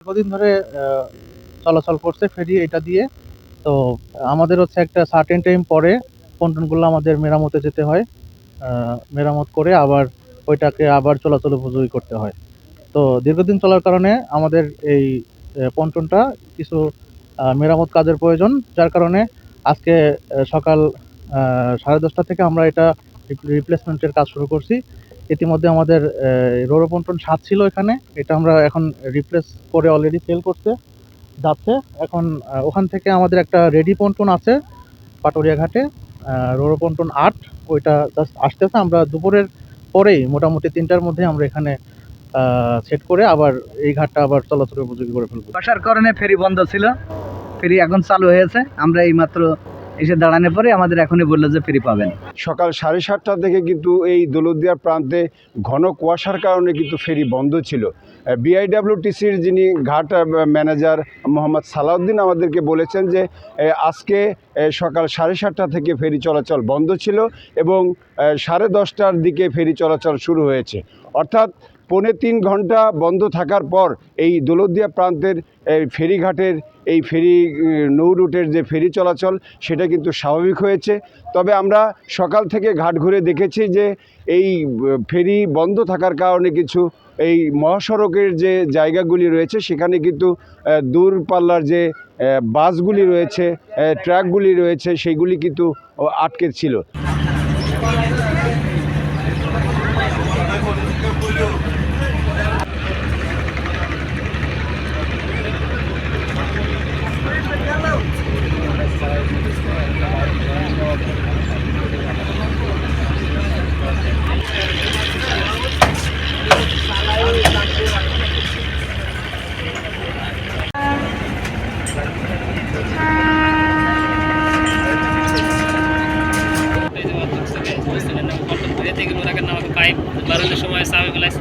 দীর্ঘদিন ধরে চলাচল করছে ফেরি এটা দিয়ে। তো আমাদের হচ্ছে একটা সার্টেন টাইম পরে পন্টনগুলো আমাদের মেরামতে যেতে হয়। মেরামত করে আবার ওইটাকে আবার চলাচল উপযোগী করতে হয়। তো দীর্ঘদিন চলার কারণে আমাদের এই পন্টনটা কিছু মেরামত কাজের প্রয়োজন, যার কারণে আজকে সকাল 10:30 থেকে আমরা এটা রিপ্লেসমেন্টের কাজ শুরু করছি। ইতিমধ্যে আমাদের রোরো পন্টন 7 ছিল এখানে, এটা আমরা এখন রিপ্লেস করে অলরেডি সেল করতে যাচ্ছে। এখন ওখান থেকে আমাদের একটা রেডি পন্টন আছে পাটুরিয়া ঘাটে, রোরো পন্টন 8, ওইটা জাস্ট আসতেছে। আমরা দুপুরের পরেই মোটামুটি 3টার মধ্যে আমরা এখানে সেট করে আবার এই ঘাটটা আবার চলাচলের উপযোগী করে ফেলবো। বর্ষার কারণে ফেরি বন্ধ ছিল, ফেরি এখন চালু হয়েছে। আমরা এইমাত্র এসে দাঁড়ানোর পরে আমাদের এখনই বললো যে ফেরি পাবেন। সকাল 7:30 থেকে কিন্তু এই দৌলতদিয়ার প্রান্তে ঘন কুয়াশার কারণে কিন্তু ফেরি বন্ধ ছিল। বিআইডব্লিউটিসির যিনি ঘাট ম্যানেজার মোহাম্মদ সালাউদ্দিন আমাদেরকে বলেছেন যে আজকে সকাল 7:30 থেকে ফেরি চলাচল বন্ধ ছিল এবং 10:30টার দিকে ফেরি চলাচল শুরু হয়েছে। অর্থাৎ 3.25 ঘন্টা বন্ধ থাকার পর এই দৌলতদিয়া প্রান্তের ফেরিঘাটের এই ফেরি নৌ রুটের যে ফেরি চলাচল সেটা কিন্তু স্বাভাবিক হয়েছে। তবে আমরা সকাল থেকে ঘাট ঘুরে দেখেছি যে এই ফেরি বন্ধ থাকার কারণে কিছু এই মহাসড়কের যে জায়গাগুলি রয়েছে সেখানে কিন্তু দূরপাল্লার যে বাসগুলি রয়েছে, ট্রাকগুলি রয়েছে, সেইগুলি কিন্তু আটকে ছিল। পাইপ বারোটার সময় চাপে ফেলাইছে।